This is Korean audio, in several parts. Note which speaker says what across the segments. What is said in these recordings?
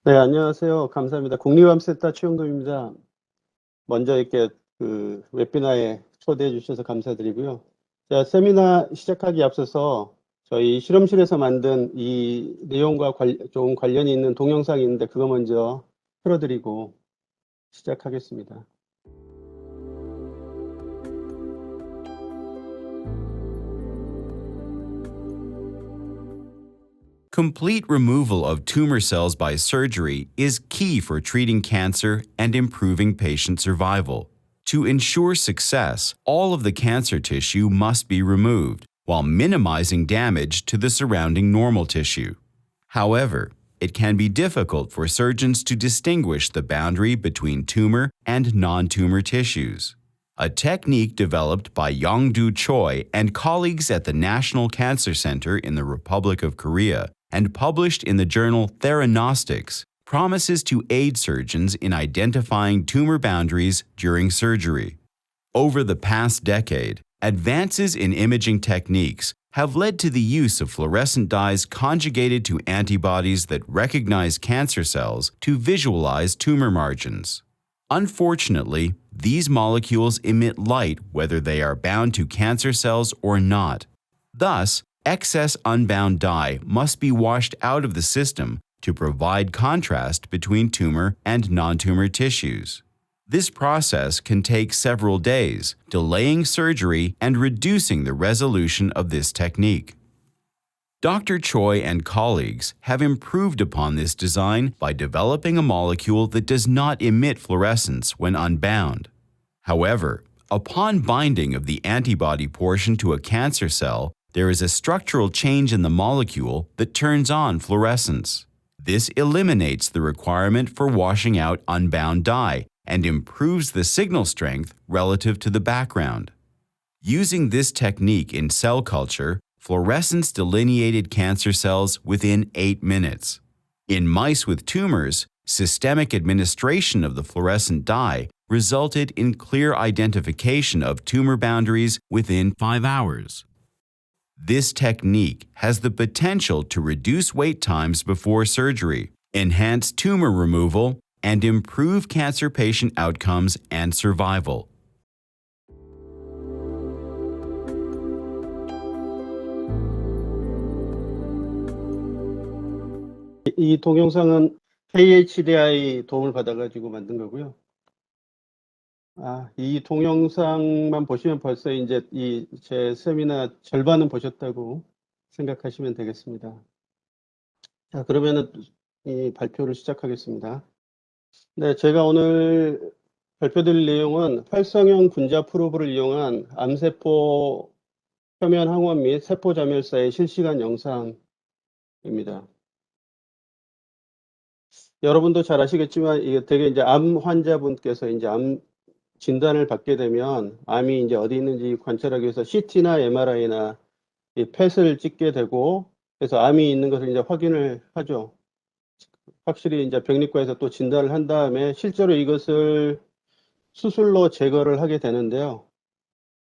Speaker 1: 네, 안녕하세요. 감사합니다. 국립암센터 최영도입니다. 먼저 이렇게 웨비나에 초대해 주셔서 감사드리고요. 자, 세미나 시작하기 앞서서 저희 실험실에서 만든 이 내용과 좀 관련이 있는 동영상이 있는데 그거 먼저 틀어드리고 시작하겠습니다.
Speaker 2: Complete removal of tumor cells by surgery is key for treating cancer and improving patient survival. To ensure success, all of the cancer tissue must be removed, while minimizing damage to the surrounding normal tissue. However, it can be difficult for surgeons to distinguish the boundary between tumor and non-tumor tissues. A technique developed by Yongdu Choi and colleagues at the National Cancer Center in the Republic of Korea and published in the journal Theranostics promises to aid surgeons in identifying tumor boundaries during surgery. Over the past decade, advances in imaging techniques have led to the use of fluorescent dyes conjugated to antibodies that recognize cancer cells to visualize tumor margins. Unfortunately, these molecules emit light whether they are bound to cancer cells or not. Thus, excess unbound dye must be washed out of the system to provide contrast between tumor and non-tumor tissues. This process can take several days, delaying surgery and reducing the resolution of this technique. Dr. Choi and colleagues have improved upon this design by developing a molecule that does not emit fluorescence when unbound. However, upon binding of the antibody portion to a cancer cell, there is a structural change in the molecule that turns on fluorescence. This eliminates the requirement for washing out unbound dye and improves the signal strength relative to the background. Using this technique in cell culture, fluorescence delineated cancer cells within 8 minutes. In mice with tumors, systemic administration of the fluorescent dye resulted in clear identification of tumor boundaries within 5 hours. This technique has the potential to reduce wait times before surgery, enhance tumor removal, and improve cancer patient outcomes and survival.
Speaker 1: 이 동영상은 KHDI 도움을 받아가지고 만든 거고요. 이 동영상만 보시면 벌써 이제 제 세미나 절반은 보셨다고 생각하시면 되겠습니다. 자, 그러면은 이 발표를 시작하겠습니다. 네, 제가 오늘 발표드릴 내용은 활성형 분자 프로브를 이용한 암세포 표면 항원 및 세포 자멸사의 실시간 영상입니다. 여러분도 잘 아시겠지만 이게 되게 이제 암 환자분께서 이제 암 진단을 받게 되면 암이 이제 어디 있는지 관찰하기 위해서 CT나 MRI나 이 펫을 찍게 되고 그래서 암이 있는 것을 이제 확인을 하죠. 확실히 이제 병리과에서 또 진단을 한 다음에 실제로 이것을 수술로 제거를 하게 되는데요.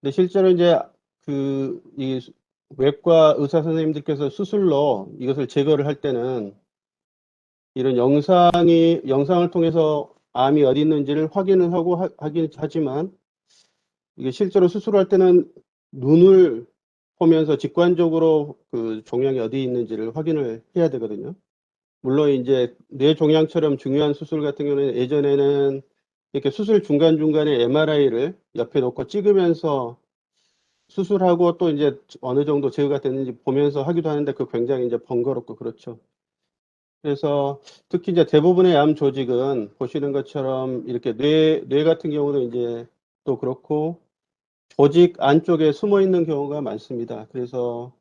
Speaker 1: 근데 실제로 이제 이 외과 의사 선생님들께서 수술로 이것을 제거를 할 때는 이런 영상을 통해서 암이 어디 있는지를 확인을 하고 하긴 하지만 이게 실제로 수술할 때는 눈을 보면서 직관적으로 그 종양이 어디 있는지를 확인을 해야 되거든요. 물론 이제 뇌 종양처럼 중요한 수술 같은 경우는 예전에는 이렇게 수술 중간중간에 MRI를 옆에 놓고 찍으면서 수술하고 또 이제 어느 정도 제거가 됐는지 보면서 하기도 하는데 그 굉장히 이제 번거롭고 그렇죠. 그래서 특히 이제 대부분의 암 조직은 보시는 것처럼 이렇게 뇌 같은 경우는 이제 또 그렇고 조직 안쪽에 숨어 있는 경우가 많습니다. 그래서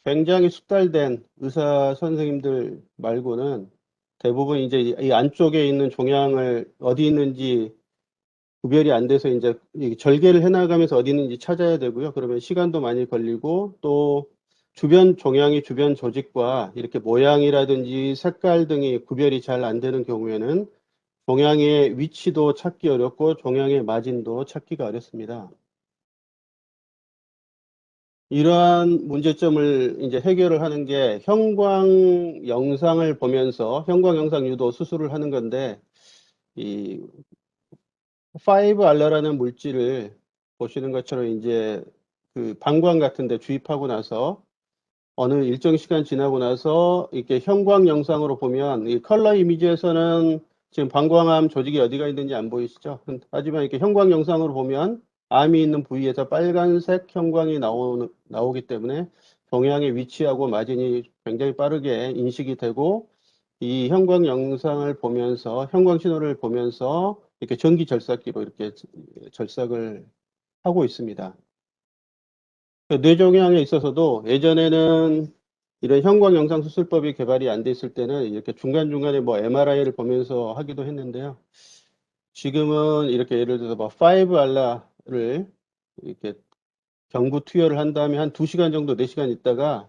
Speaker 1: 굉장히 숙달된 의사 선생님들 말고는 대부분 이제 이 안쪽에 있는 종양을 어디 있는지 구별이 안 돼서 이제 절개를 해나가면서 어디 있는지 찾아야 되고요. 그러면 시간도 많이 걸리고 또 주변 종양이 주변 조직과 이렇게 모양이라든지 색깔 등이 구별이 잘 안 되는 경우에는 종양의 위치도 찾기 어렵고 종양의 마진도 찾기가 어렵습니다. 이러한 문제점을 이제 해결을 하는 게 형광 영상을 보면서 형광 영상 유도 수술을 하는 건데, 이 5알라라는 물질을 보시는 것처럼 이제 그 방광 같은 데 주입하고 나서 어느 일정 시간 지나고 나서 이렇게 형광 영상으로 보면 이 컬러 이미지에서는 지금 방광암 조직이 어디가 있는지 안 보이시죠? 하지만 이렇게 형광 영상으로 보면 암이 있는 부위에서 빨간색 형광이 나오기 때문에 동양의 위치하고 마진이 굉장히 빠르게 인식이 되고 이 형광 영상을 보면서 형광 신호를 보면서 이렇게 전기 절삭기로 이렇게 절삭을 하고 있습니다. 뇌종양에 있어서도 예전에는 이런 형광 영상 수술법이 개발이 안 됐을 때는 이렇게 중간중간에 뭐 MRI를 보면서 하기도 했는데요. 지금은 이렇게 예를 들어서 뭐 5알라를 이렇게 경부 투여를 한 다음에 한 2시간 정도, 4시간 있다가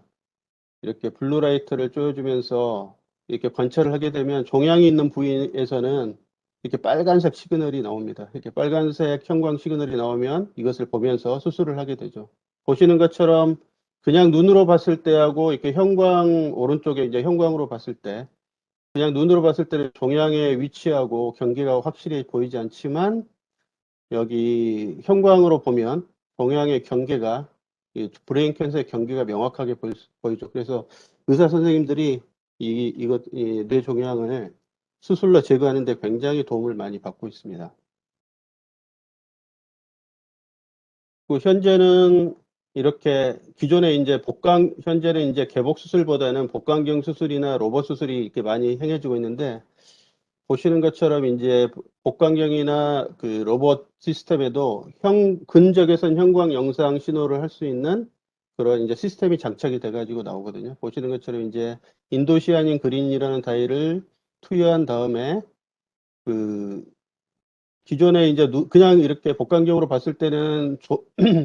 Speaker 1: 이렇게 블루라이트를 쪼여주면서 이렇게 관찰을 하게 되면 종양이 있는 부위에서는 이렇게 빨간색 시그널이 나옵니다. 이렇게 빨간색 형광 시그널이 나오면 이것을 보면서 수술을 하게 되죠. 보시는 것처럼 그냥 눈으로 봤을 때하고 이렇게 형광 오른쪽에 이제 형광으로 봤을 때 그냥 눈으로 봤을 때는 종양의 위치하고 경계가 확실히 보이지 않지만 여기 형광으로 보면 동양의 경계가 이 브레인 캔서의 경계가 명확하게 보이죠. 그래서 의사 선생님들이 이 뇌종양을 수술로 제거하는 데 굉장히 도움을 많이 받고 있습니다. 그 현재는 이렇게 기존에 이제 현재는 이제 개복 수술보다는 복강경 수술이나 로봇 수술이 이렇게 많이 행해지고 있는데 보시는 것처럼 이제 복강경이나 그 로봇 시스템에도 근적외선 형광 영상 신호를 할 수 있는 그런 이제 시스템이 장착이 돼가지고 나오거든요. 보시는 것처럼 이제 인도시아닌 그린이라는 다이를 투여한 다음에 그 기존에 이제 그냥 이렇게 복강경으로 봤을 때는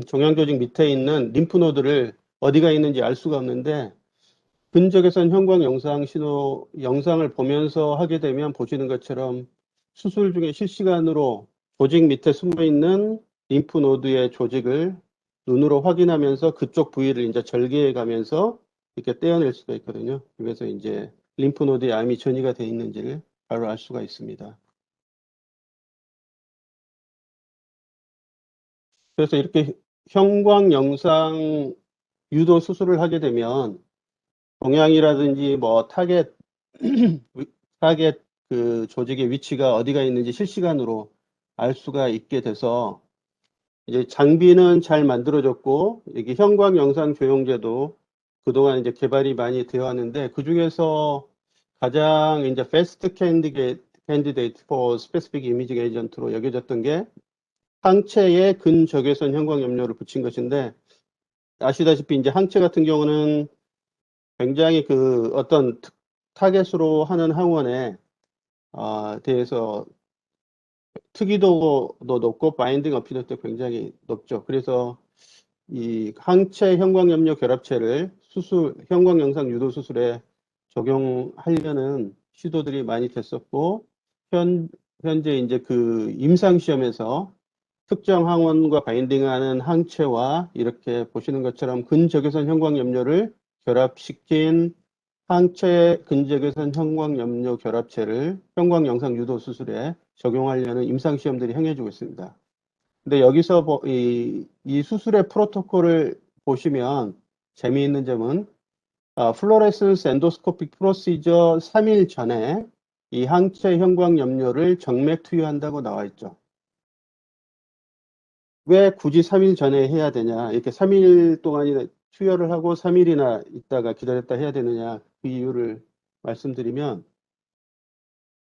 Speaker 1: 종양 조직 밑에 있는 림프노드를 어디가 있는지 알 수가 없는데 근적외선 형광 영상을 보면서 하게 되면 보시는 것처럼 수술 중에 실시간으로 조직 밑에 숨어 있는 림프노드의 조직을 눈으로 확인하면서 그쪽 부위를 이제 절개해 가면서 이렇게 떼어낼 수가 있거든요. 그래서 이제 림프노드에 암이 전이가 되어 있는지를 바로 알 수가 있습니다. 그래서 이렇게 형광 영상 유도 수술을 하게 되면 동양이라든지 뭐 타겟 그 조직의 위치가 어디가 있는지 실시간으로 알 수가 있게 돼서 이제 장비는 잘 만들어졌고 이게 형광 영상 조영제도 그동안 이제 개발이 많이 되어 왔는데 그 중에서 가장 이제 fast candidate for specific imaging agent로 여겨졌던 게 항체에 근적외선 형광 염료를 붙인 것인데 아시다시피 이제 항체 같은 경우는 굉장히 그 어떤 타겟으로 하는 항원에 대해서 특이도도 높고 바인딩 어피도도 굉장히 높죠. 그래서 이 항체 형광염료 결합체를 형광 영상 유도 수술에 적용하려는 시도들이 많이 됐었고 현재 이제 그 임상 시험에서 특정 항원과 바인딩하는 항체와 이렇게 보시는 것처럼 근적외선 형광염료를 결합시킨 항체 근적외선 형광염료 결합체를 형광 영상 유도 수술에 적용하려는 임상 시험들이 행해지고 있습니다. 근데 여기서 이 수술의 프로토콜을 보시면 재미있는 점은 플로레센스 엔도스코픽 프로시저 3일 전에 이 항체 형광염료를 정맥 투여한다고 나와 있죠. 왜 굳이 3일 전에 해야 되냐? 이렇게 3일 동안이나 투여를 하고 3일이나 있다가 기다렸다 해야 되느냐? 그 이유를 말씀드리면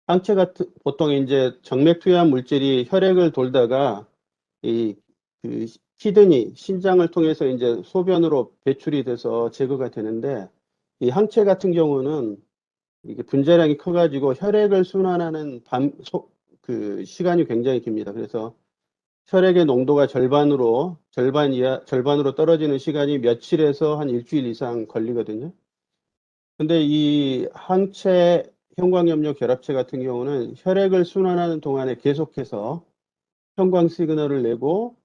Speaker 1: 항체 같은 보통 이제 정맥 투여한 물질이 혈액을 돌다가 그 키드니 신장을 통해서 이제 소변으로 배출이 돼서 제거가 되는데 이 항체 같은 경우는 이게 분자량이 커가지고 혈액을 순환하는 그 시간이 굉장히 깁니다. 그래서 혈액의 농도가 절반으로 떨어지는 시간이 며칠에서 한 일주일 이상 걸리거든요. 근데 이 항체 형광염료 결합체 같은 경우는 혈액을 순환하는 동안에 계속해서 형광 시그널을 내고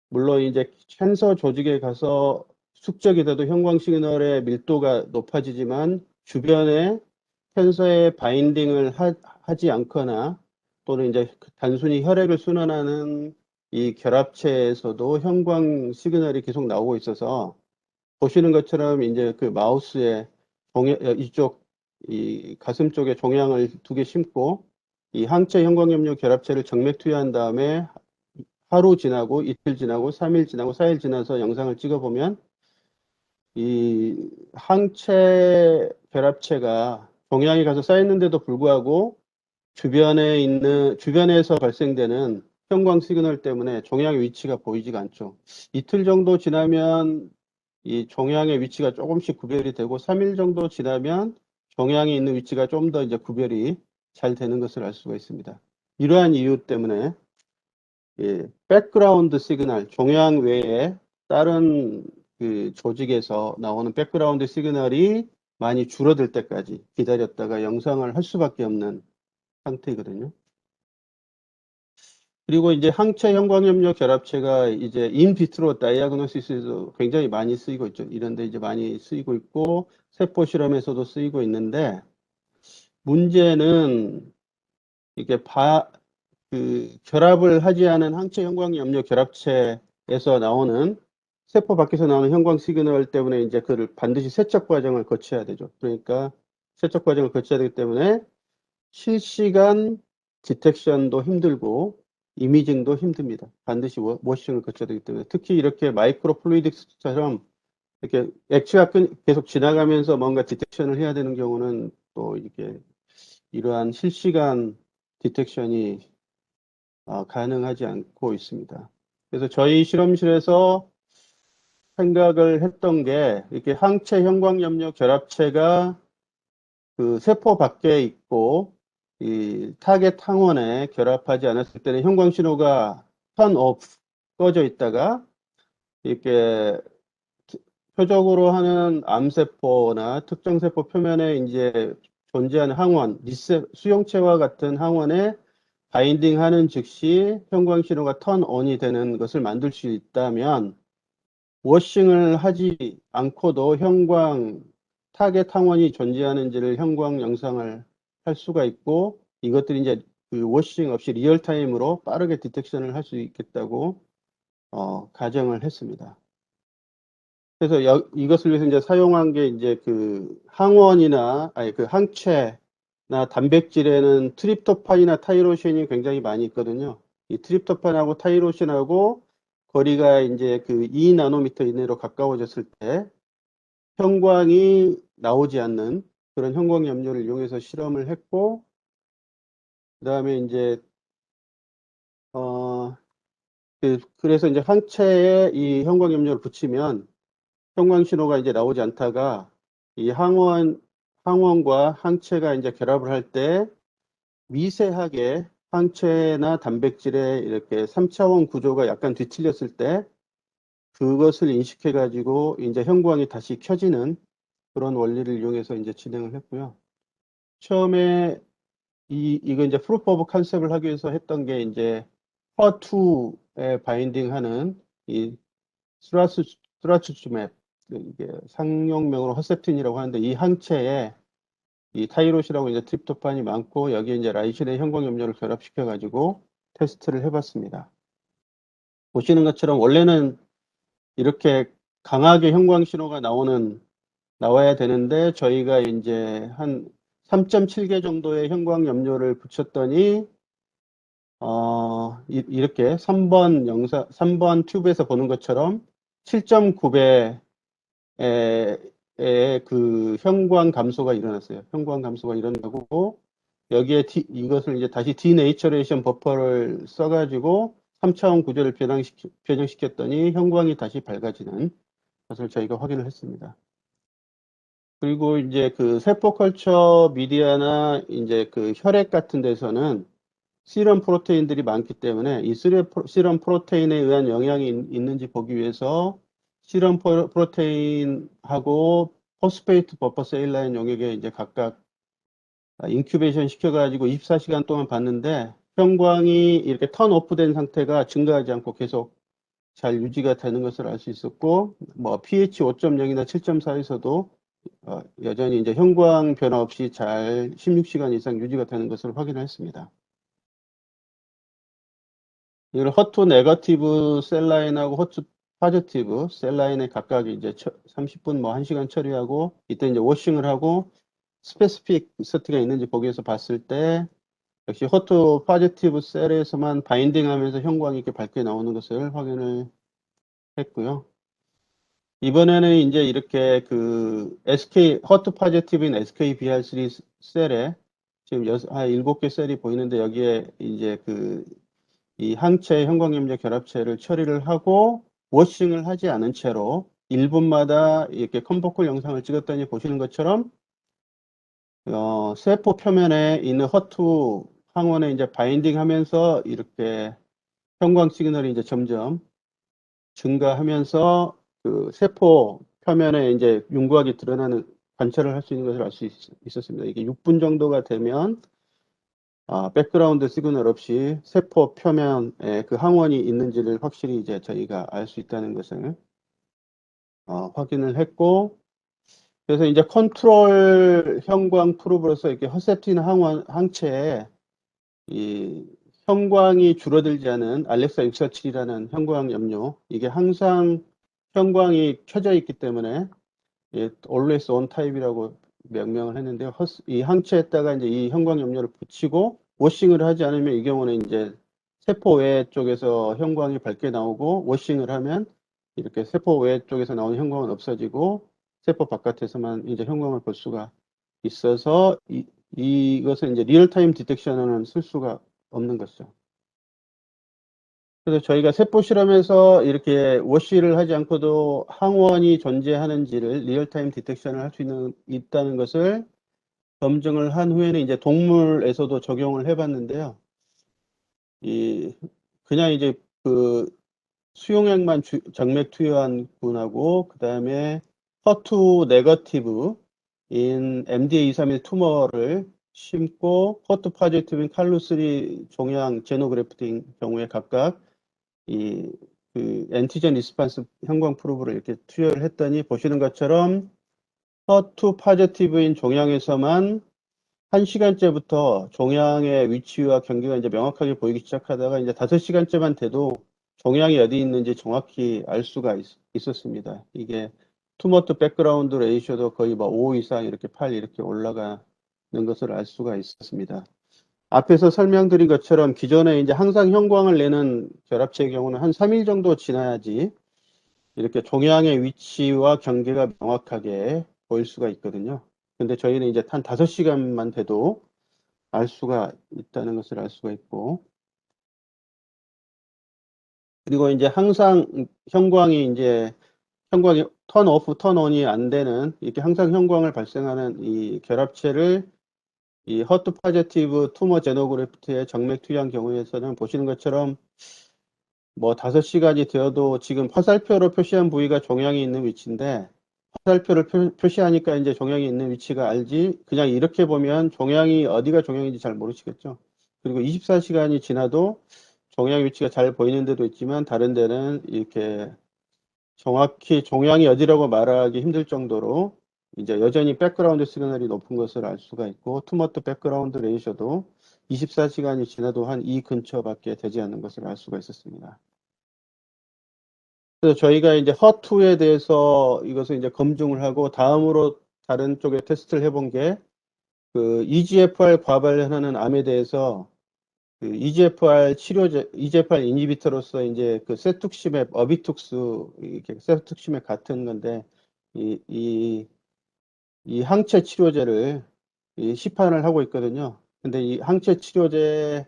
Speaker 1: 물론 이제 캔서 조직에 가서 숙적이 돼도 형광 시그널의 밀도가 높아지지만 주변에 캔서에 바인딩을 하지 않거나 또는 이제 단순히 혈액을 순환하는 이 결합체에서도 형광 시그널이 계속 나오고 있어서 보시는 것처럼 이제 그 마우스에 이쪽 이 가슴 쪽에 종양을 2개 심고 이 항체 형광염료 결합체를 정맥 투여한 다음에 하루 지나고 이틀 지나고 3일 지나고 4일 지나서 영상을 찍어보면 이 항체 결합체가 종양이 가서 쌓였는데도 불구하고 주변에서 발생되는 형광 시그널 때문에 종양의 위치가 보이지가 않죠. 이틀 정도 지나면 이 종양의 위치가 조금씩 구별이 되고 3일 정도 지나면 종양이 있는 위치가 좀 더 이제 구별이 잘 되는 것을 알 수가 있습니다. 이러한 이유 때문에 백그라운드 시그널, 종양 외에 다른 그 조직에서 나오는 백그라운드 시그널이 많이 줄어들 때까지 기다렸다가 영상을 할 수밖에 없는 상태거든요. 그리고 이제 항체 형광염료 결합체가 이제 인비트로 다이아그노시스에도 굉장히 많이 쓰이고 있죠. 이런데 이제 많이 쓰이고 있고 세포 실험에서도 쓰이고 있는데 문제는 이게 결합을 하지 않은 항체 형광염료 결합체에서 나오는 세포 밖에서 나오는 형광 시그널 때문에 이제 그를 반드시 세척 과정을 거쳐야 되죠. 그러니까 세척 과정을 거쳐야 되기 때문에 실시간 디텍션도 힘들고 이미징도 힘듭니다. 반드시 워싱을 거쳐야 되기 때문에 특히 이렇게 마이크로 플루이딕스처럼 이렇게 액체가 계속 지나가면서 뭔가 디텍션을 해야 되는 경우는 또 이렇게 이러한 실시간 디텍션이 가능하지 않고 있습니다. 그래서 저희 실험실에서 생각을 했던 게 이렇게 항체 형광염료 결합체가 그 세포 밖에 있고 이 타겟 항원에 결합하지 않았을 때는 형광 신호가 턴 오프 꺼져 있다가 이렇게 표적으로 하는 암세포나 특정 세포 표면에 이제 존재하는 항원, 수용체와 같은 항원에 바인딩하는 즉시 형광 신호가 턴 온이 되는 것을 만들 수 있다면 워싱을 하지 않고도 형광 타겟 항원이 존재하는지를 형광 영상을 할 수가 있고 이것들이 이제 그 워싱 없이 리얼타임으로 빠르게 디텍션을 할 수 있겠다고 가정을 했습니다. 그래서 이것을 위해서 이제 사용한 게 이제 그 그 항체나 단백질에는 트립토판이나 타이로신이 굉장히 많이 있거든요. 이 트립토판하고 타이로신하고 거리가 이제 그 2나노미터 이내로 가까워졌을 때 형광이 나오지 않는 그런 형광 염료를 이용해서 실험을 했고, 그 다음에 이제, 그래서 이제 항체에 이 형광 염료를 붙이면 형광 신호가 이제 나오지 않다가 이 항원과 항체가 이제 결합을 할 때 미세하게 항체나 단백질의 이렇게 3차원 구조가 약간 뒤틀렸을 때 그것을 인식해 가지고 이제 형광이 다시 켜지는 그런 원리를 이용해서 이제 진행을 했고요. 처음에 이거 이제 프루프 오브 컨셉을 하기 위해서 했던 게 이제 HER2에 바인딩하는 이 스라투즈맵, 이게 상용명으로 허셉틴이라고 하는데 이 항체에 이 타이로시라고 이제 트립토판이 많고 여기에 이제 라이신의 형광염료를 결합시켜 가지고 테스트를 해봤습니다. 보시는 것처럼 원래는 이렇게 강하게 형광 신호가 나와야 되는데 저희가 이제 한 3.7개 정도의 형광 염료를 붙였더니 이렇게 3번 튜브에서 보는 것처럼 7.9배의 그 형광 감소가 일어났어요. 형광 감소가 일어나고 여기에 이것을 이제 다시 디네이처레이션 버퍼를 써가지고 3차원 구조를 변형시켰더니 형광이 다시 밝아지는 것을 저희가 확인을 했습니다. 그리고 이제 그 세포 컬처 미디어나 이제 그 혈액 같은 데서는 시럼 프로테인들이 많기 때문에 이 시럼 프로테인에 의한 영향이 있는지 보기 위해서 시럼 프로테인하고 포스페이트 버퍼 세일라인 용액에 이제 각각 인큐베이션 시켜가지고 24시간 동안 봤는데 형광이 이렇게 턴 오프된 상태가 증가하지 않고 계속 잘 유지가 되는 것을 알 수 있었고, 뭐 pH 5.0이나 7.4에서도 여전히 이제 형광 변화 없이 잘 16시간 이상 유지가 되는 것을 확인했습니다. 이걸 허투 네거티브 셀라인하고 허투 파지티브 셀라인에 각각 이제 30분 뭐 1시간 처리하고, 이때 이제 워싱을 하고 스페시픽 이서트가 있는지 보기 위해서 봤을 때 역시 허투 파지티브 셀에서만 바인딩하면서 형광이 이렇게 밝게 나오는 것을 확인을 했고요. 이번에는 이제 이렇게 그 SK 허투 파지티브인 SKBR3 셀에 지금 한 7개 셀이 보이는데, 여기에 이제 이 항체 형광염료 결합체를 처리를 하고 워싱을 하지 않은 채로 1분마다 이렇게 컴포콜 영상을 찍었더니 보시는 것처럼 세포 표면에 있는 허투 항원에 이제 바인딩 하면서 이렇게 형광 시그널이 이제 점점 증가하면서 그 세포 표면에 이제 윤곽이 드러나는 관찰을 할 수 있는 것을 알 수 있었습니다. 이게 6분 정도가 되면 백그라운드 시그널 없이 세포 표면에 그 항원이 있는지를 확실히 이제 저희가 알 수 있다는 것을 확인을 했고, 그래서 이제 컨트롤 형광 프로브로서 이렇게 허셉틴 항체에 이 형광이 줄어들지 않은 알렉사 647이라는 형광 염료, 이게 항상 형광이 켜져 있기 때문에 always on 타입이라고 명명을 했는데요. 이 항체에다가 이제 이 형광 염료를 붙이고 워싱을 하지 않으면 이 경우는 이제 세포 외 쪽에서 형광이 밝게 나오고, 워싱을 하면 이렇게 세포 외 쪽에서 나오는 형광은 없어지고 세포 바깥에서만 이제 형광을 볼 수가 있어서 이것은 이제 리얼타임 디텍션은 쓸 수가 없는 것이죠. 그래서 저희가 세포 실험에서 이렇게 워시를 하지 않고도 항원이 존재하는지를 리얼타임 디텍션을 할 수 있다는 것을 검증을 한 후에는 이제 동물에서도 적용을 해봤는데요. 그냥 이제 그 수용액만 정맥 투여한 분하고, 그 다음에 허투 네거티브인 MDA231 투머를 심고 허투 파지티브인 칼루3 종양 제노그래프팅 경우에 각각 그 엔티젠 리스판스 형광 프로브를 이렇게 투여를 했더니 보시는 것처럼 허투 파지티브인 종양에서만 1시간째부터 종양의 위치와 경계가 이제 명확하게 보이기 시작하다가 이제 5시간째만 돼도 종양이 어디 있는지 정확히 알 수가 있었습니다. 이게 투머 투 백그라운드 레이쇼도 거의 뭐 5 이상 이렇게 8 이렇게 올라가는 것을 알 수가 있었습니다. 앞에서 설명드린 것처럼 기존에 이제 항상 형광을 내는 결합체의 경우는 한 3일 정도 지나야지 이렇게 종양의 위치와 경계가 명확하게 보일 수가 있거든요. 근데 저희는 이제 한 5시간만 돼도 알 수가 있다는 것을 알 수가 있고, 그리고 이제 항상 형광이 턴 오프, 턴 온이 안 되는 이렇게 항상 형광을 발생하는 이 결합체를 이 허투 파지티브 투머 제노그래프트의 정맥 투여한 경우에서는 보시는 것처럼 뭐 5시간이 되어도 지금 화살표로 표시한 부위가 종양이 있는 위치인데, 화살표를 표시하니까 이제 종양이 있는 위치가 알지, 그냥 이렇게 보면 종양이 어디가 종양인지 잘 모르시겠죠. 그리고 24시간이 지나도 종양 위치가 잘 보이는 데도 있지만 다른 데는 이렇게 정확히 종양이 어디라고 말하기 힘들 정도로 이제 여전히 백그라운드 시그널이 높은 것을 알 수가 있고, 투머 투 백그라운드 레이셔도 24시간이 지나도 한 이 근처밖에 되지 않는 것을 알 수가 있었습니다. 그래서 저희가 이제 허투에 대해서 이것을 이제 검증을 하고, 다음으로 다른 쪽에 테스트를 해본 게 그 EGFR 과발현하는 암에 대해서 그 EGFR 치료제, EGFR 인히비터로서 이제 그 세툭시맵, 어비툭스, 이렇게 세툭시맵 같은 건데, 이 항체 치료제를 시판을 하고 있거든요. 근데 이 항체 치료제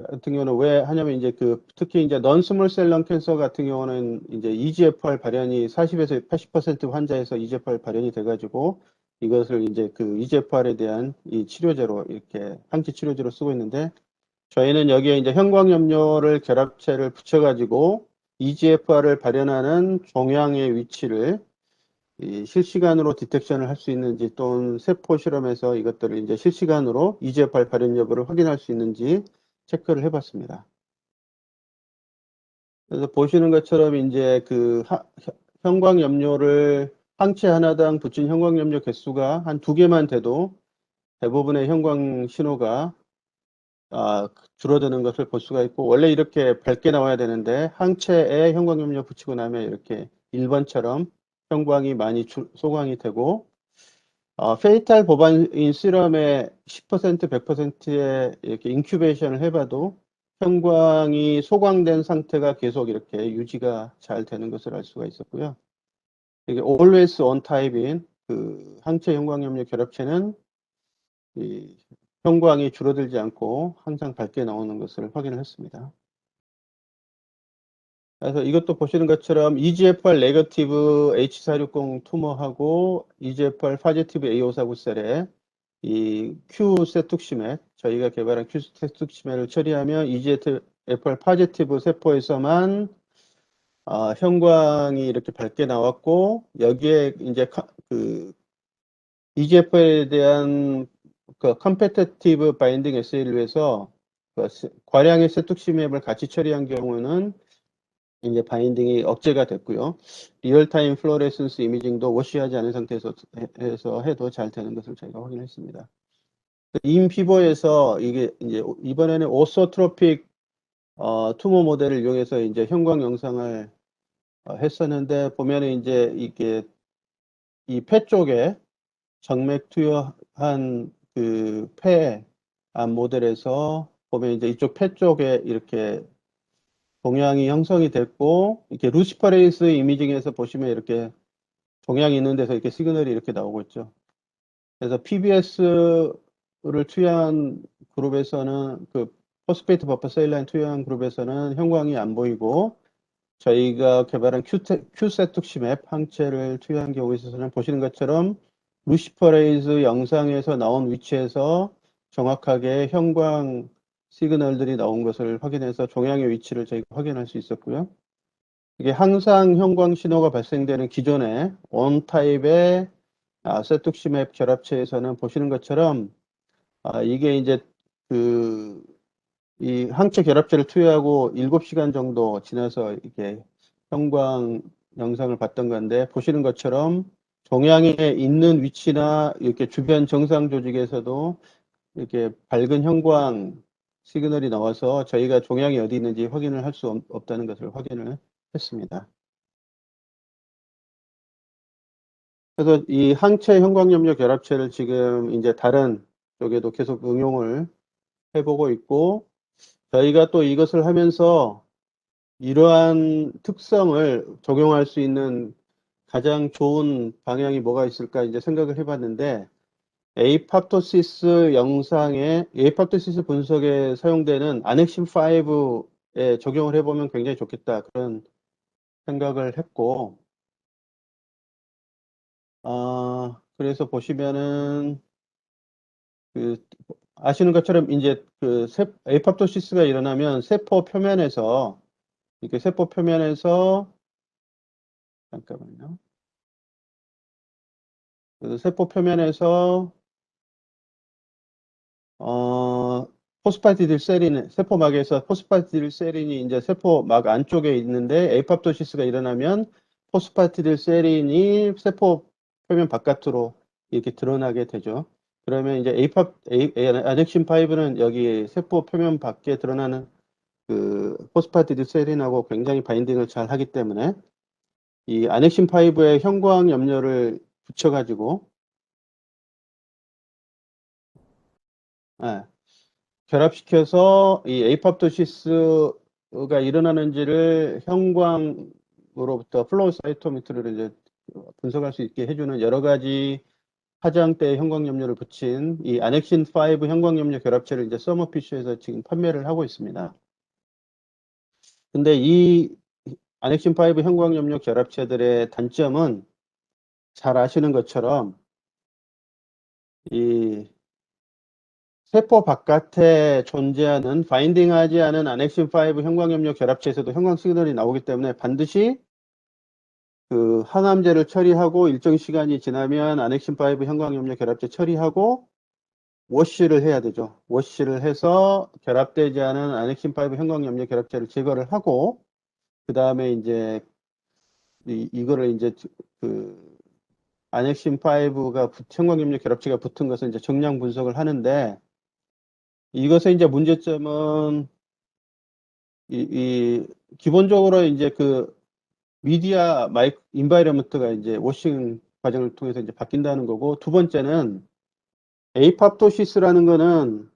Speaker 1: 같은 경우는 왜 하냐면 이제 특히 이제 non-small-cell lung cancer 같은 경우는 이제 EGFR 발현이 40에서 80% 환자에서 EGFR 발현이 돼가지고 이것을 이제 그 EGFR에 대한 이 치료제로 이렇게 항체 치료제로 쓰고 있는데, 저희는 여기에 이제 형광염료를 결합체를 붙여가지고 EGFR을 발현하는 종양의 위치를 실시간으로 디텍션을 할 수 있는지, 또는 세포 실험에서 이것들을 이제 실시간으로 EGFR 발현 여부를 확인할 수 있는지 체크를 해봤습니다. 그래서 보시는 것처럼 이제 그 형광염료를 항체 하나당 붙인 형광염료 개수가 한 2개만 돼도 대부분의 형광 신호가 줄어드는 것을 볼 수가 있고, 원래 이렇게 밝게 나와야 되는데 항체에 형광염료 붙이고 나면 이렇게 1번처럼 형광이 많이 소광이 되고, 페이탈 보반인 시럼의 10%, 100%의 이렇게 인큐베이션을 해봐도 형광이 소광된 상태가 계속 이렇게 유지가 잘 되는 것을 알 수가 있었고요. 이게 always on 타입인 그 항체 형광염료 결합체는 이 형광이 줄어들지 않고 항상 밝게 나오는 것을 확인을 했습니다. 그래서 이것도 보시는 것처럼 EGFR 네거티브 H460 투머하고 EGFR 파지티브 A549 셀에 이 Q 세툭시맥, 저희가 개발한 Q 세툭시맥을 처리하면 EGFR 파지티브 세포에서만 형광이 이렇게 밝게 나왔고, 여기에 이제 그 EGFR에 대한 그 컴페티티브 바인딩 에세이를 위해서 그 과량의 세툭시맥을 같이 처리한 경우는 이제 바인딩이 억제가 됐고요. 리얼타임 플로레센스 이미징도 워시하지 않은 상태에서 해도 잘 되는 것을 저희가 확인했습니다. 인피버에서 이게 이제 이번에는 오소트로픽 투모 모델을 이용해서 이제 형광 영상을 했었는데, 보면은 이제 이게 이 폐 쪽에 정맥 투여한 그 폐 암 모델에서 보면 이제 이쪽 폐 쪽에 이렇게 동양이 형성이 됐고, 이렇게 루시퍼레이스 이미징에서 보시면 이렇게 동양이 있는 데서 이렇게 시그널이 이렇게 나오고 있죠. 그래서 PBS를 투여한 그룹에서는 그 포스페이트 버퍼 세일라인 투여한 그룹에서는 형광이 안 보이고, 저희가 개발한 큐세툭시맵 항체를 투여한 경우에 있어서는 보시는 것처럼 루시퍼레이즈 영상에서 나온 위치에서 정확하게 형광 시그널들이 나온 것을 확인해서 종양의 위치를 저희가 확인할 수 있었고요. 이게 항상 형광 신호가 발생되는 기존의 원 타입의 세툭시맵 결합체에서는 보시는 것처럼 이게 이제 이 항체 결합체를 투여하고 7시간 정도 지나서 이렇게 형광 영상을 봤던 건데, 보시는 것처럼 종양에 있는 위치나 이렇게 주변 정상 조직에서도 이렇게 밝은 형광 시그널이 나와서 저희가 종양이 어디 있는지 확인을 할 수 없다는 것을 확인을 했습니다. 그래서 이 항체 형광염료 결합체를 지금 이제 다른 쪽에도 계속 응용을 해보고 있고, 저희가 또 이것을 하면서 이러한 특성을 적용할 수 있는 가장 좋은 방향이 뭐가 있을까 이제 생각을 해봤는데, 에이팝토시스 에이팝토시스 분석에 사용되는 아넥신 5에 적용을 해보면 굉장히 좋겠다, 그런 생각을 했고, 그래서 보시면은 아시는 것처럼 이제 에이팝토시스가 일어나면 세포 표면에서 잠깐만요. 세포 표면에서 세포막에서 포스파티딜세린이 이제 세포막 안쪽에 있는데, 에이팝토시스가 일어나면 포스파티딜세린이 세포 표면 바깥으로 이렇게 드러나게 되죠. 그러면 이제 아넥신 5는 여기 세포 표면 밖에 드러나는 그 포스파티딜세린하고 굉장히 바인딩을 잘 하기 때문에 이 아넥신 5에 형광 염료를 붙여가지고 결합시켜서 이 에이팝토시스가 일어나는지를 형광으로부터 플로우 사이토미터를 이제 분석할 수 있게 해주는 여러 가지 화장대에 형광염료를 붙인 이 아넥신 5 형광염료 결합체를 이제 서머피쉬에서 지금 판매를 하고 있습니다. 근데 이 아넥신 5 형광염료 결합체들의 단점은 잘 아시는 것처럼 이 세포 바깥에 존재하는 바인딩하지 않은 아넥신 5 형광염료 결합체에서도 형광 시그널이 나오기 때문에 반드시 그 항암제를 처리하고 일정 시간이 지나면 아넥신 5 형광염료 결합체 처리하고 워시를 해야 되죠. 워시를 해서 결합되지 않은 아넥신 5 형광염료 결합체를 제거를 하고, 다음에 이제 이거를 이제 그 아넥신 5가 형광염료 결합체가 붙은 것을 이제 정량 분석을 하는데 이것의 이제 문제점은 기본적으로 이제 그 미디어 인바이러먼트가 이제 워싱 과정을 통해서 이제 바뀐다는 거고, 두 번째는 에이팝토시스라는 거는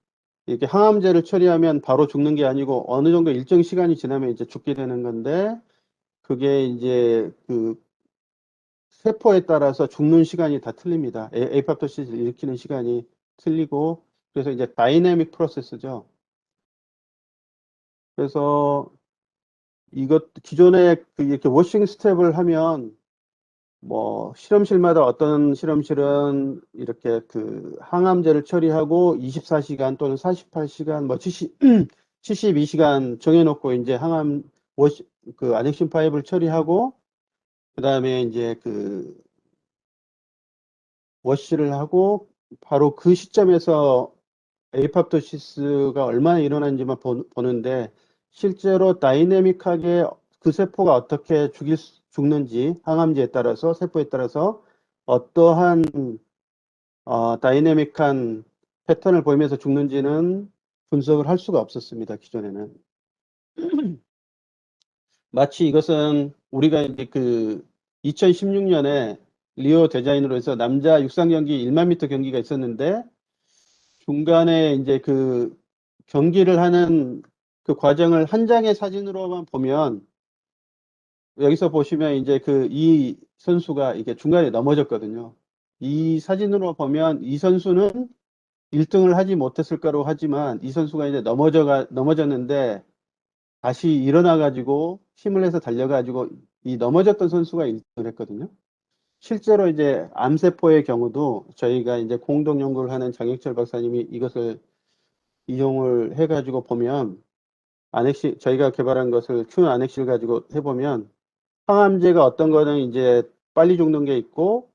Speaker 1: 이렇게 항암제를 처리하면 바로 죽는 게 아니고 어느 정도 일정 시간이 지나면 이제 죽게 되는 건데, 그게 이제 그 세포에 따라서 죽는 시간이 다 틀립니다. 에이팝토시스를 일으키는 시간이 틀리고, 그래서 이제 다이내믹 프로세스죠. 그래서 이것 기존에 이렇게 워싱 스텝을 하면 뭐 실험실마다 어떤 실험실은 이렇게 그 항암제를 처리하고 24시간 또는 48시간 뭐 72시간 정해놓고 이제 그 아넥신 파이브를 처리하고 그다음에 이제 그 워시를 하고 바로 그 시점에서 에이팝토시스가 얼마나 일어나는지만 보는데, 실제로 다이내믹하게 그 세포가 어떻게 죽는지 항암제에 따라서 세포에 따라서 어떠한 다이내믹한 패턴을 보이면서 죽는지는 분석을 할 수가 없었습니다. 기존에는. 마치 이것은 우리가 이제 그 2016년에 리오 데자인으로 해서 남자 육상 경기 1만 미터 경기가 있었는데, 중간에 이제 그 경기를 하는 그 과정을 한 장의 사진으로만 보면, 여기서 보시면 이제 그 이 선수가 이게 중간에 넘어졌거든요. 이 사진으로 보면 이 선수는 1등을 하지 못했을 거라고 하지만, 이 선수가 이제 넘어졌는데 다시 일어나 가지고 힘을 내서 달려 가지고 이 넘어졌던 선수가 1등을 했거든요. 실제로 이제 암세포의 경우도 저희가 이제 공동 연구를 하는 장혁철 박사님이 이것을 이용을 해가지고 보면, 저희가 개발한 것을 큐 아넥실 가지고 해보면, 항암제가 어떤 거는 이제 빨리 죽는 게 있고,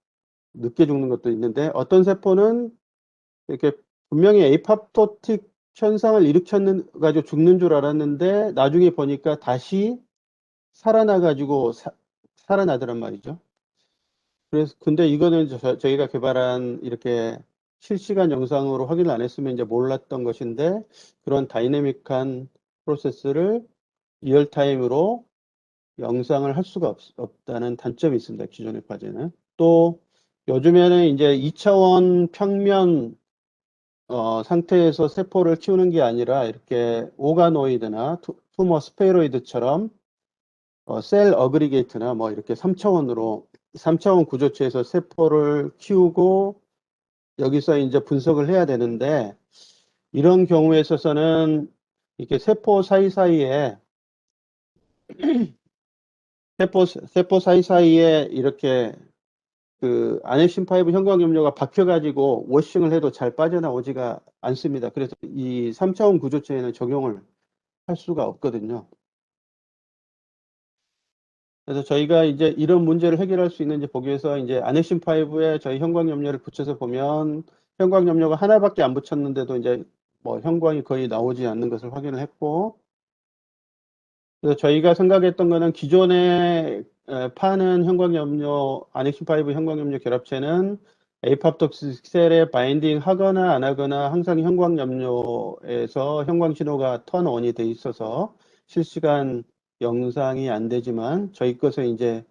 Speaker 1: 늦게 죽는 것도 있는데, 어떤 세포는 이렇게 분명히 에이팝토틱 현상을 가지고 죽는 줄 알았는데, 나중에 보니까 다시 살아나가지고, 살아나더란 말이죠. 그래서, 근데 이거는 저희가 개발한 이렇게 실시간 영상으로 확인을 안 했으면 이제 몰랐던 것인데, 그런 다이내믹한 프로세스를 리얼타임으로 영상을 할 수가 없다는 단점이 있습니다. 기존의 과제는. 또 요즘에는 이제 2차원 평면 상태에서 세포를 키우는 게 아니라 이렇게 오가노이드나 투머 스페로이드처럼 셀 어그리게이트나 뭐 이렇게 3차원 구조체에서 세포를 키우고 여기서 이제 분석을 해야 되는데, 이런 경우에 있어서는 이렇게 세포 사이사이에 이렇게 그 아넥신 파이브 형광염료가 박혀가지고 워싱을 해도 잘 빠져나오지가 않습니다. 그래서 이 3차원 구조체에는 적용을 할 수가 없거든요. 그래서 저희가 이제 이런 문제를 해결할 수 있는지 보기 위해서 이제 아넥신 파이브에 저희 형광염료를 붙여서 보면, 형광염료가 하나밖에 안 붙였는데도 이제 뭐 형광이 거의 나오지 않는 것을 확인을 했고, 그래서 저희가 생각했던 거는 기존에 파는 아넥신 파이브 형광염료 결합체는 에이팝톡식 셀에 바인딩 하거나 안 하거나 항상 형광염료에서 형광 신호가 턴온이 돼 있어서 실시간 영상이 안 되지만, 저희 것은 이제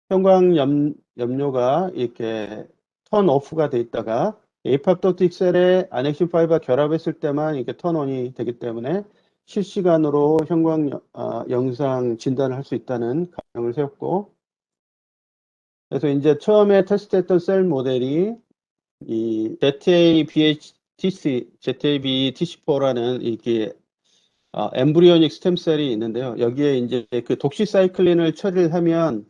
Speaker 1: 형광염료가 이렇게 턴 오프가 돼 있다가 에이팝토틱 셀에 아넥신 5가 결합했을 때만 이렇게 턴온이 되기 때문에 실시간으로 영상 진단을 할 수 있다는 가정을 세웠고, 그래서 이제 처음에 테스트했던 셀 모델이 이 ZABTC4라는 이게 엠브리오닉 스템셀이 있는데요. 여기에 이제 그 독시사이클린을 처리를 하면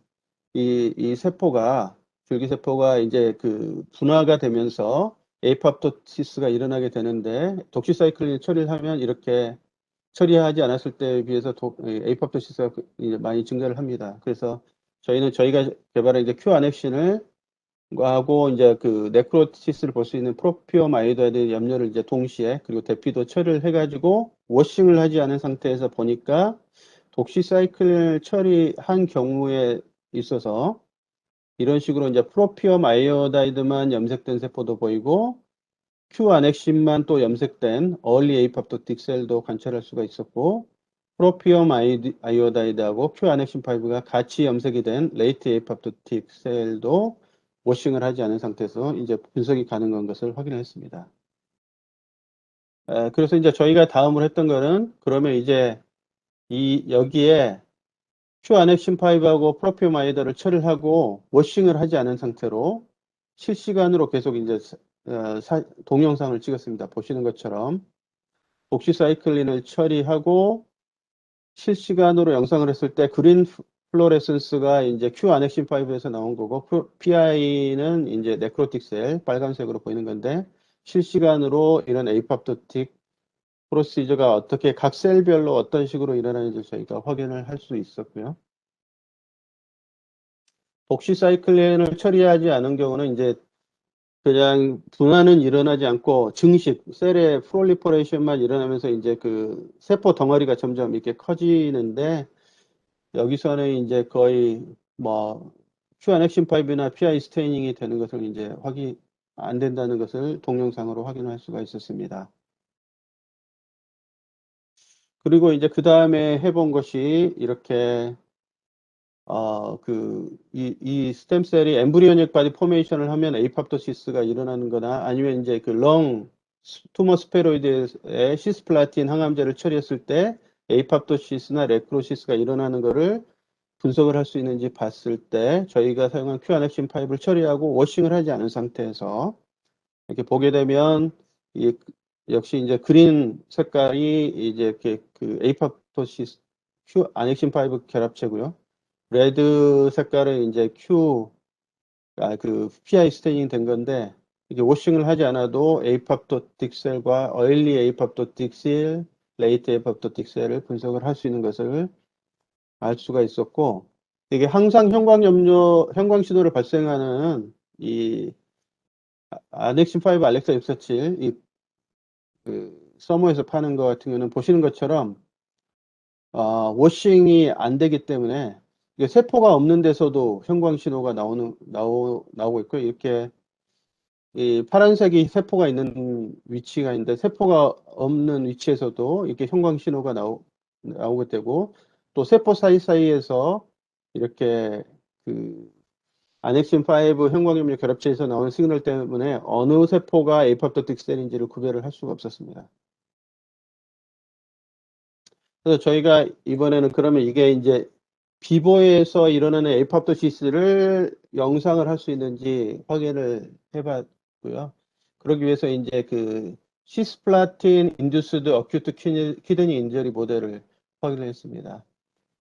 Speaker 1: 이 세포가, 줄기세포가 이제 그 분화가 되면서 에이팝토시스가 일어나게 되는데, 독시사이클린 처리를 하면 이렇게 처리하지 않았을 때에 비해서 에이팝토시스가 많이 증가를 합니다. 그래서 저희가 개발한 이제 큐 아넥신을 하고 이제 그 네크로티시스를 볼 수 있는 프로피오마이드 염료를 이제 동시에, 그리고 대피도 처리를 해가지고 워싱을 하지 않은 상태에서 보니까 독시사이클 처리한 경우에 있어서 이런 식으로 이제 프로피엄 아이오다이드만 염색된 세포도 보이고 Q 아넥신만 또 염색된 얼리 에이팝토틱 셀도 관찰할 수가 있었고, 프로피엄 아이오다이드하고 Q 아넥신 5가 같이 염색이 된 레이트 에이팝토틱 셀도 워싱을 하지 않은 상태에서 이제 분석이 가능한 것을 확인했습니다. 그래서 이제 저희가 다음으로 했던 거는, 그러면 이제 여기에 Q 아넥신 5하고 프로피엄 아이오다이드를 처리를 하고 워싱을 하지 않은 상태로 실시간으로 계속 이제 동영상을 찍었습니다. 보시는 것처럼 독시사이클린을 처리하고 실시간으로 영상을 했을 때 그린 플로레센스가 이제 Q 아넥신 5에서 나온 거고, PI는 이제 네크로틱 셀 빨간색으로 보이는 건데, 실시간으로 이런 에이팝토틱 프로시저가 어떻게 각 셀별로 어떤 식으로 일어나는지 저희가 확인을 할 수 있었고요. 독시사이클린을 처리하지 않은 경우는 이제 그냥 분화는 일어나지 않고 증식, 셀의 프롤리퍼레이션만 일어나면서 이제 그 세포 덩어리가 점점 이렇게 커지는데, 여기서는 이제 거의 뭐 Q 아넥신 5나 PI 스테이닝이 되는 것을 이제 확인 안 된다는 것을 동영상으로 확인할 수가 있었습니다. 그리고 이제 그 다음에 해본 것이 이렇게 이 스템셀이 엠브리오닉 바디 포메이션을 하면 에이팝토시스가 일어나는 거나, 아니면 이제 그 투머 스페로이드의 시스플라틴 항암제를 처리했을 때 에이팝토시스나 레크로시스가 일어나는 거를 분석을 할 수 있는지 봤을 때, 저희가 사용한 Q 아넥신 5를 처리하고 워싱을 하지 않은 상태에서 이렇게 보게 되면, 역시 이제 그린 색깔이 이제 이렇게 그 에이팝토시스 Q 아넥신 5 결합체고요. 레드 색깔은 이제 PI 스테이닝 된 건데, 이게 워싱을 하지 않아도 에이팝토틱 셀과 얼리 에이팝토틱 셀, 레이트 에이팝토틱 셀을 분석을 할 수 있는 것을 알 수가 있었고, 이게 항상 형광 신호를 발생하는 이 아넥신 5 알렉사 647, 서머에서 파는 것 같은 경우는 보시는 것처럼 워싱이 안 되기 때문에 이게 세포가 없는 데서도 형광 신호가 나오고 있고, 이렇게 이 파란색이 세포가 있는 위치가 있는데, 세포가 없는 위치에서도 이렇게 형광 신호가 나오게 되고, 또 세포 사이사이에서 이렇게 그 아넥신 5 형광염료 결합체에서 나오는 시그널 때문에 어느 세포가 에이팝토틱 셀인지를 구별을 할 수가 없었습니다. 그래서 저희가 이번에는 그러면 이게 이제 비보에서 일어나는 에이팝토시스를 영상을 할 수 있는지 확인을 해봤고요. 그러기 위해서 이제 그 시스플라틴 인듀스드 어큐트 키드니 인저리 모델을 확인을 했습니다.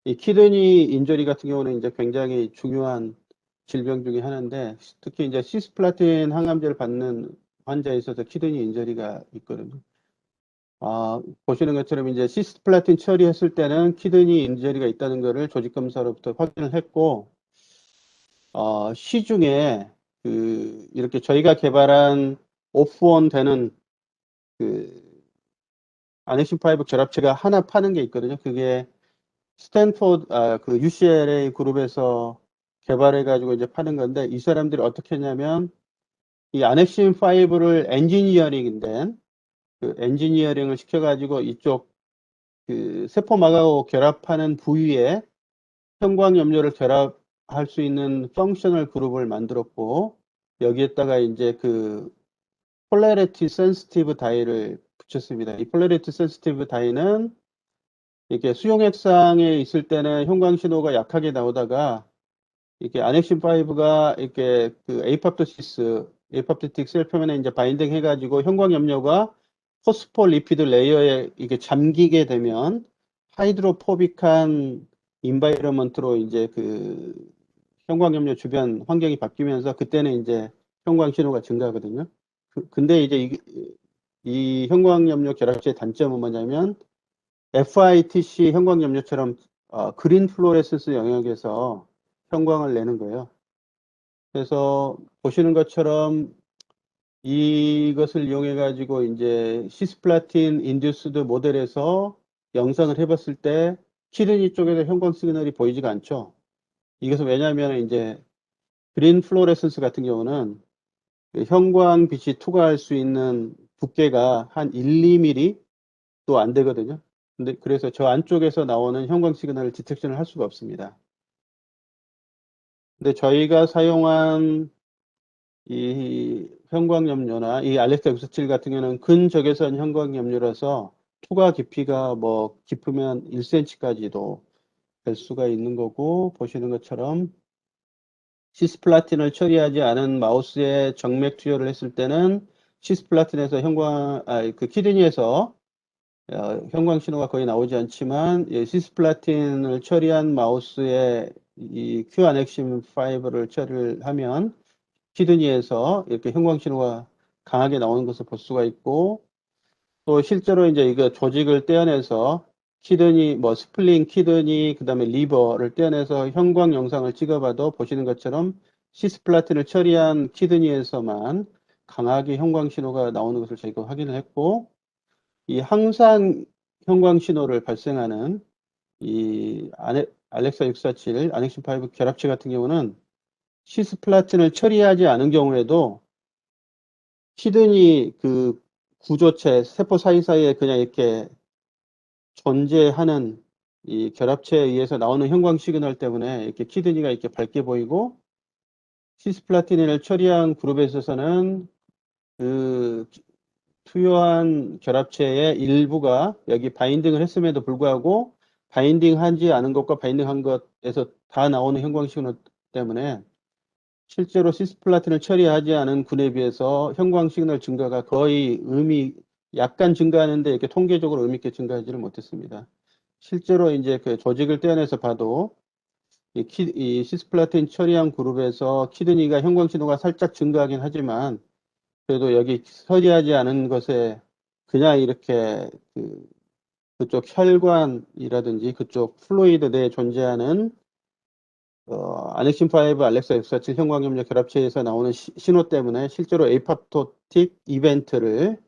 Speaker 1: 이 키드니 인저리 같은 경우는 이제 굉장히 중요한 질병 중에 하나인데, 특히 이제 시스플라틴 항암제를 받는 환자에 있어서 키드니 인저리가 있거든요. 보시는 것처럼 이제 시스플라틴 처리했을 때는 키드니 인저리가 있다는 것을 조직 검사로부터 확인을 했고, 시중에 이렇게 저희가 개발한 오프온 되는 아넥신 5 결합체가 하나 파는 게 있거든요. 그게 스탠포드 UCLA 그룹에서 개발해가지고 이제 파는 건데, 이 사람들이 어떻게 했냐면 이 아넥신 5를 엔지니어링을 시켜가지고 이쪽 세포막하고 결합하는 부위에 형광염료를 결합할 수 있는 펑셔널 그룹을 만들었고, 여기에다가 이제 폴라리티 센시티브 다이를 붙였습니다. 이 폴라리티 센시티브 다이는 이렇게 수용액상에 있을 때는 형광 신호가 약하게 나오다가, 이렇게 아넥신 5가 이렇게 에이팝토틱 셀 표면에 이제 바인딩 해가지고 형광염료가 포스포리피드 레이어에 이게 잠기게 되면 하이드로포빅한 인바이러먼트로 이제 형광염료 주변 환경이 바뀌면서, 그때는 이제 형광 신호가 증가하거든요. 근데 이제 이 형광염료 결합체의 단점은 뭐냐면 FITC 형광염료처럼 그린 플로레센스 영역에서 형광을 내는 거예요. 그래서 보시는 것처럼 이것을 이용해 가지고 이제 시스플라틴 인듀스드 모델에서 영상을 해봤을 때 키드니 쪽에서 형광 시그널이 보이지가 않죠. 이것은 왜냐하면 이제 그린 플로레센스 같은 경우는 형광빛이 투과할 수 있는 두께가 한 1, 2mm도 안 되거든요. 근데 그래서 저 안쪽에서 나오는 형광 시그널을 디텍션을 할 수가 없습니다. 근데 저희가 사용한 이 형광염료나 이 알렉사 647 같은 경우는 근적외선 형광염료라서 투과 깊이가 뭐 깊으면 1cm까지도 될 수가 있는 거고, 보시는 것처럼 시스플라틴을 처리하지 않은 마우스에 정맥 투여를 했을 때는 시스플라틴에서 그 키드니에서 형광 신호가 거의 나오지 않지만, 시스플라틴을 처리한 마우스에 이 q 아넥신 5를 처리를 하면 키드니에서 이렇게 형광 신호가 강하게 나오는 것을 볼 수가 있고, 또 실제로 이제 이거 조직을 떼어내서 키드니, 뭐 스플린 키드니, 그 다음에 리버를 떼어내서 형광 영상을 찍어봐도 보시는 것처럼 시스플라틴을 처리한 키드니에서만 강하게 형광 신호가 나오는 것을 저희가 확인을 했고, 이 항상 형광 신호를 발생하는 이 알렉사 647, 아넥신 5 결합체 같은 경우는 시스플라틴을 처리하지 않은 경우에도 키드니 그 구조체, 세포 사이사이에 그냥 이렇게 존재하는 이 결합체에 의해서 나오는 형광 시그널 때문에 이렇게 키드니가 이렇게 밝게 보이고, 시스플라틴을 처리한 그룹에 있어서는 그 투여한 결합체의 일부가 여기 바인딩을 했음에도 불구하고 바인딩하지 않은 것과 바인딩한 것에서 다 나오는 형광 시그널 때문에 실제로 시스플라틴을 처리하지 않은 군에 비해서 형광 시그널 증가가 거의 약간 증가하는데 이렇게 통계적으로 의미 있게 증가하지를 못했습니다. 실제로 이제 그 조직을 떼어내서 봐도 이 시스플라틴 처리한 그룹에서 키드니가 형광 신호가 살짝 증가하긴 하지만 그래도 여기 처리하지 않은 것에 그냥 이렇게 그쪽 혈관이라든지 그쪽 플루이드 내에 존재하는 아넥신 5 알렉사 647 형광염료 결합체에서 나오는 신호 때문에 실제로 에이팝토틱 이벤트를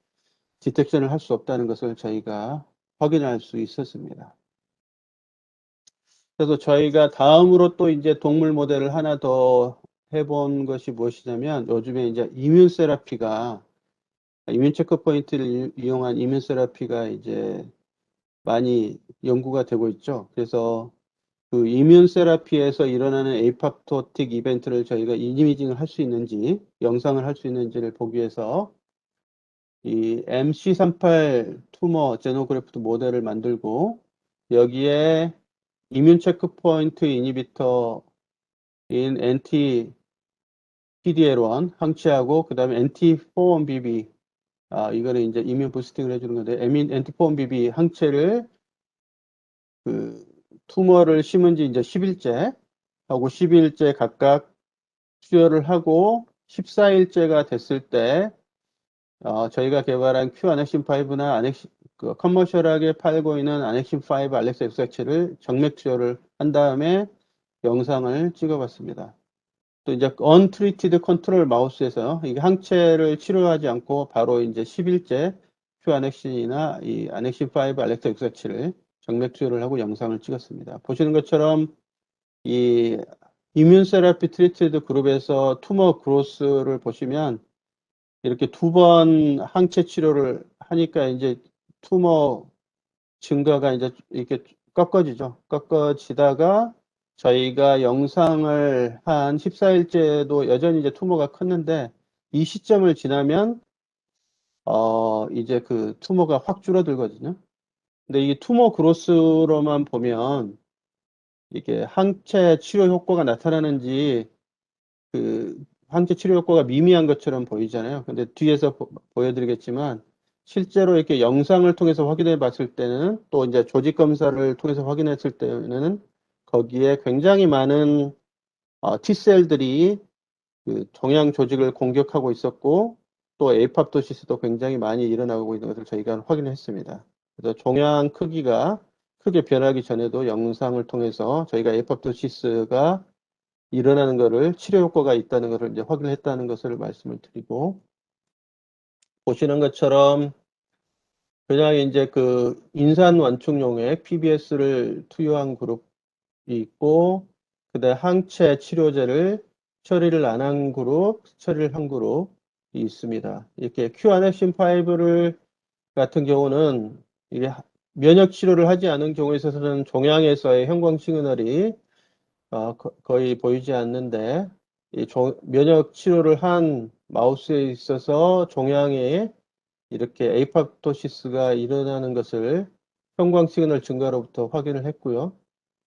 Speaker 1: 디텍션을 할 수 없다는 것을 저희가 확인할 수 있었습니다. 그래서 저희가 다음으로 또 이제 동물 모델을 하나 더 해본 것이 무엇이냐면, 요즘에 이제 이뮨 세라피가, 이뮨 체크포인트를 이용한 이뮨 세라피가 이제 많이 연구가 되고 있죠. 그래서 그 이뮨 세라피에서 일어나는 에이팝토틱 이벤트를 저희가 이미징을 할 수 있는지, 영상을 할 수 있는지를 보기 위해서 이 MC38 투머 제노그래프트 모델을 만들고, 여기에 이뮨 체크포인트 이니비터인 NT PDL1 항체하고 그 다음에 NT4-1BB, 이거는 이제 이뮨 부스팅을 해주는 건데, NT4-1BB 항체를 투머를 심은 지 이제 10일째 하고 12일째 각각 투여를 하고 14일째가 됐을 때 저희가 개발한 q 아넥신 5나 커머셜하게 팔고 있는 아넥신 5 알렉사 X7를 정맥 투여를 한 다음에 영상을 찍어봤습니다. 또 이제 untreated 컨트롤 마우스에서 이게 항체를 치료하지 않고 바로 이제 10일째 q 아넥신이나 이 아넥신 5 알렉사 X7를 정맥 투여를 하고 영상을 찍었습니다. 보시는 것처럼 이 이뮨 세라피 트리티드 그룹에서 투머 그로스를 보시면 이렇게 2번 항체 치료를 하니까 이제 투머 증가가 이제 이렇게 꺾어지죠. 꺾어지다가 저희가 영상을 한 14일째도 여전히 이제 투머가 컸는데, 이 시점을 지나면 이제 그 투머가 확 줄어들거든요. 근데 이 투머 그로스로만 보면 이게 항체 치료 효과가 나타나는지 그 항체 치료 효과가 미미한 것처럼 보이잖아요. 근데 뒤에서 보여드리겠지만 실제로 이렇게 영상을 통해서 확인해 봤을 때는, 또 이제 조직 검사를 통해서 확인했을 때는 거기에 굉장히 많은 T셀들이 그 종양 조직을 공격하고 있었고, 또 에이팝토시스도 굉장히 많이 일어나고 있는 것을 저희가 확인했습니다. 그래서 종양 크기가 크게 변하기 전에도 영상을 통해서 저희가 에이팝토시스가 일어나는 것을, 치료 효과가 있다는 것을 이제 확인했다는 것을 말씀을 드리고, 보시는 것처럼 그냥 이제 그 인산 완충용액 PBS를 투여한 그룹이 있고, 그다음에 항체 치료제를 처리를 안 한 그룹, 처리를 한 그룹이 있습니다. 이렇게 큐안엑신5를 같은 경우는 이게 면역 치료를 하지 않은 경우에 있어서는 종양에서의 형광 시그널이 거의 보이지 않는데, 면역 치료를 한 마우스에 있어서 종양에 이렇게 에이팝토시스가 일어나는 것을 형광 시그널 증가로부터 확인을 했고요.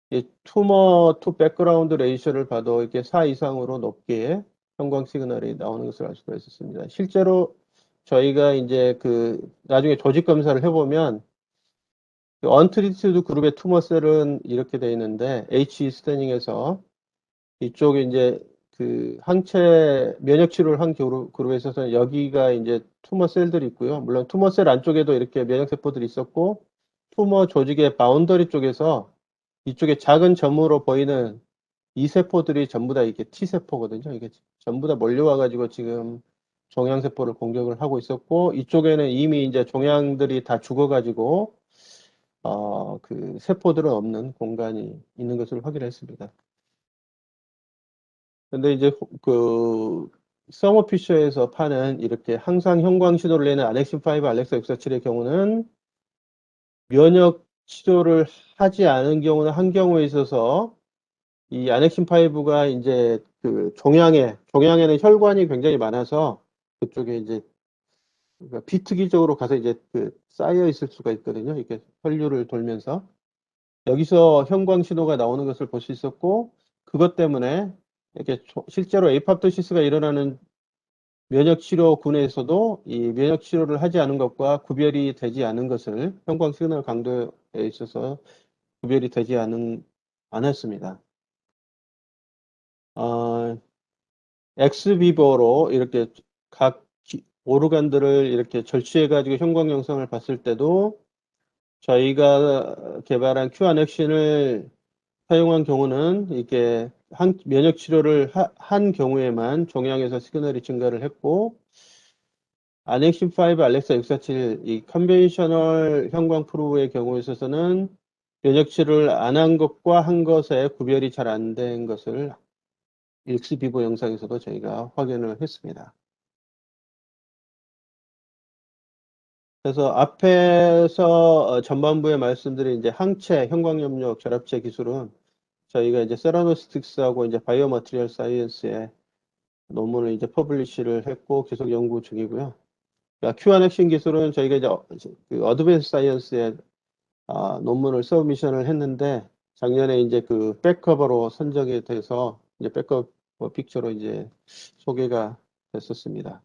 Speaker 1: 이 투머 투 백그라운드 레이셔를 봐도 이렇게 4 이상으로 높게 형광 시그널이 나오는 것을 알 수가 있었습니다. 실제로 저희가 이제 나중에 조직 검사를 해보면 언트리티드 그룹의 투머 셀은 이렇게 되어 있는데 H 스태닝에서 이쪽에 이제 항체 면역 치료를 한 그룹에 있어서는 여기가 이제 투머 셀들이 있고요. 물론 투머 셀 안쪽에도 이렇게 면역 세포들이 있었고, 투머 조직의 바운더리 쪽에서 이쪽에 작은 점으로 보이는 이 세포들이 전부 다 이게 T세포거든요. 이게 전부 다 몰려와가지고 지금 종양세포를 공격을 하고 있었고, 이쪽에는 이미 이제 종양들이 다 죽어가지고, 그 세포들은 없는 공간이 있는 것을 확인했습니다. 근데 이제 서머피셔에서 파는 이렇게 항상 형광 신호를 내는 아넥신5, 알렉사 647의 경우는 면역 치료를 하지 않은 경우는 한 경우에 있어서 이 아넥신5가 이제 종양에는 혈관이 굉장히 많아서 그쪽에 이제 비특이적으로 가서 이제 쌓여 있을 수가 있거든요. 이렇게 혈류를 돌면서. 여기서 형광 신호가 나오는 것을 볼 수 있었고, 그것 때문에 이렇게 실제로 에이팝토시스가 일어나는 면역 치료군에서도 이 면역 치료를 하지 않은 것과 구별이 되지 않은 것을 형광 시그널 강도에 있어서 구별이 되지 않았습니다. 엑스비버로 이렇게 각 오르간들을 이렇게 절취해가지고 형광 영상을 봤을 때도 저희가 개발한 큐안엑신을 사용한 경우는 이게 면역 치료를 한 경우에만 종양에서 시그널이 증가를 했고, 아넥신5, 알렉사 647, 이 컨벤셔널 형광 프로브의 경우에 있어서는 면역 치료를 안 한 것과 한 것의 구별이 잘 안 된 것을 익스비보 영상에서도 저희가 확인을 했습니다. 그래서 앞에서 전반부에 말씀드린 이제 항체 형광염력 결합체 기술은 저희가 이제 세라노스틱스하고 이제 바이오머티리얼 사이언스에 논문을 이제 퍼블리시를 했고 계속 연구 중이고요. 그러니까 큐안엑신 기술은 저희가 이제 어드밴스 사이언스에 논문을 서브미션을 했는데 작년에 이제 백커버로 선정이 돼서 이제 백커버 픽처로 이제 소개가 됐었습니다.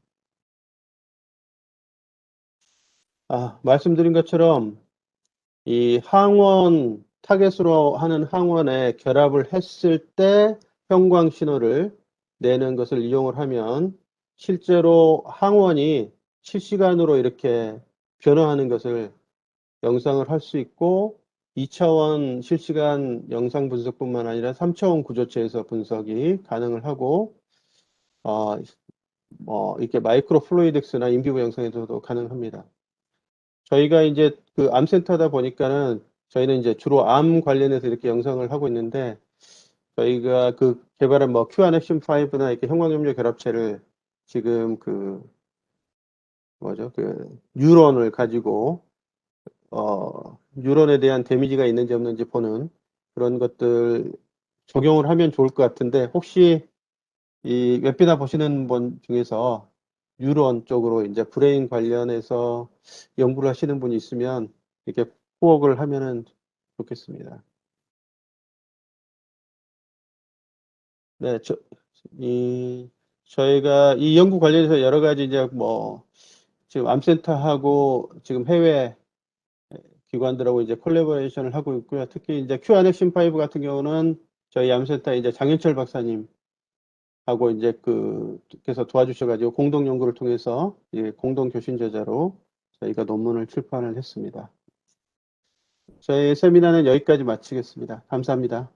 Speaker 1: 말씀드린 것처럼 이 항원 타겟으로 하는 항원에 결합을 했을 때 형광 신호를 내는 것을 이용을 하면 실제로 항원이 실시간으로 이렇게 변화하는 것을 영상을 할 수 있고 2차원 실시간 영상 분석뿐만 아니라 3차원 구조체에서 분석이 가능을 하고 이렇게 마이크로 플루이딕스나 인비보 영상에서도 가능합니다. 저희가 이제 암센터다 보니까는 저희는 이제 주로 암 관련해서 이렇게 영상을 하고 있는데 저희가 개발한 큐안엑신5나 이렇게 형광염료 결합체를 지금 뉴런을 가지고 뉴런에 대한 데미지가 있는지 없는지 보는 그런 것들 적용을 하면 좋을 것 같은데 혹시 이 웹비나 보시는 분 중에서 뉴런 쪽으로 이제 브레인 관련해서 연구를 하시는 분이 있으면 이렇게 후원을 하면은 좋겠습니다. 네, 저희가 이 연구 관련해서 여러 가지 이제 지금 암센터하고 지금 해외 기관들하고 이제 콜라보레이션을 하고 있고요. 특히 이제 큐안엑신5 같은 경우는 저희 암센터 이제 장현철 박사님 하고 이제 그래서 도와주셔가지고 공동 연구를 통해서 공동 교신 저자로 저희가 논문을 출판을 했습니다. 저희 세미나는 여기까지 마치겠습니다. 감사합니다.